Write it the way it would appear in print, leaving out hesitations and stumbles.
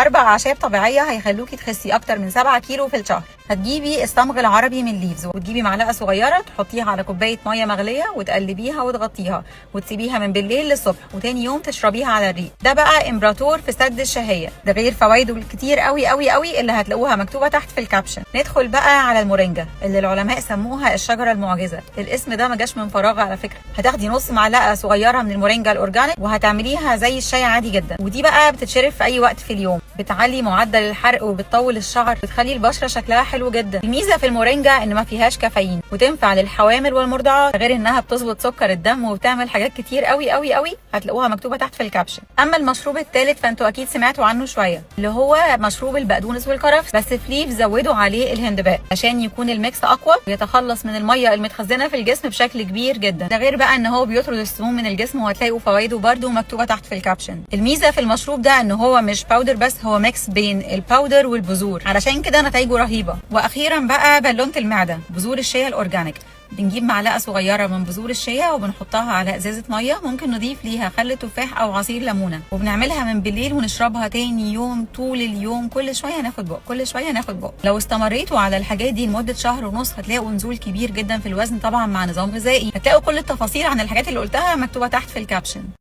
4 اعشاب طبيعيه هيخلوكي تخسي اكتر من 7 كيلو في الشهر. هتجيبي الصمغ العربي من ليفز، وتجيبي معلقه صغيره تحطيها على كوبايه ميه مغليه وتقلبيها وتغطيها وتسيبيها من بالليل للصبح، وتاني يوم تشربيها على الريق. ده بقى امبراطور في سد الشهيه، ده غير فوائده الكتير قوي قوي قوي اللي هتلاقوها مكتوبه تحت في الكابشن. ندخل بقى على المورينجا اللي العلماء سموها الشجره المعجزه. الاسم ده ما جاش من فراغ على فكره. هتاخدي نص معلقه صغيره من المورينجا الاورجانيك وهتعمليها زي الشاي عادي جدا، ودي بقى بتتشرب في اي وقت في اليوم، بتعلي معدل الحرق وبتطول الشعر، بتخلي البشره شكلها حلو جدا. الميزه في المورينجا ان ما فيهاش كافيين، وتنفع للحوامل والمرضعات، غير انها بتظبط سكر الدم وبتعمل حاجات كتير قوي قوي قوي هتلاقوها مكتوبه تحت في الكابشن. اما المشروب الثالث فانتوا اكيد سمعتوا عنه شويه، اللي هو مشروب البقدونس والكرفس، بس في ليف زودوا عليه الهندباء عشان يكون الميكس اقوى ويتخلص من الميه المتخزنه في الجسم بشكل كبير جدا. ده غير بقى ان هو بيطرد السموم من الجسم، وهتلاقوا فوائده برده مكتوبه تحت في الكابشن. الميزه في المشروب ده ان هو مش باودر بس، هو ميكس بين الباودر والبذور، علشان كده نتائجه رهيبه. واخيرا بقى بالونه المعده، بذور الشيا الاورجانيك. بنجيب معلقه صغيره من بذور الشيا وبنحطها على ازازه ميه، ممكن نضيف ليها خل تفاح او عصير ليمونه، وبنعملها من بالليل ونشربها تاني يوم طول اليوم، كل شويه ناخد بق كل شويه ناخد بق. لو استمريتوا على الحاجات دي لمده شهر ونص هتلاقوا نزول كبير جدا في الوزن، طبعا مع نظام غذائي. هتلاقوا كل التفاصيل عن الحاجات اللي قلتها مكتوبه تحت في الكابشن.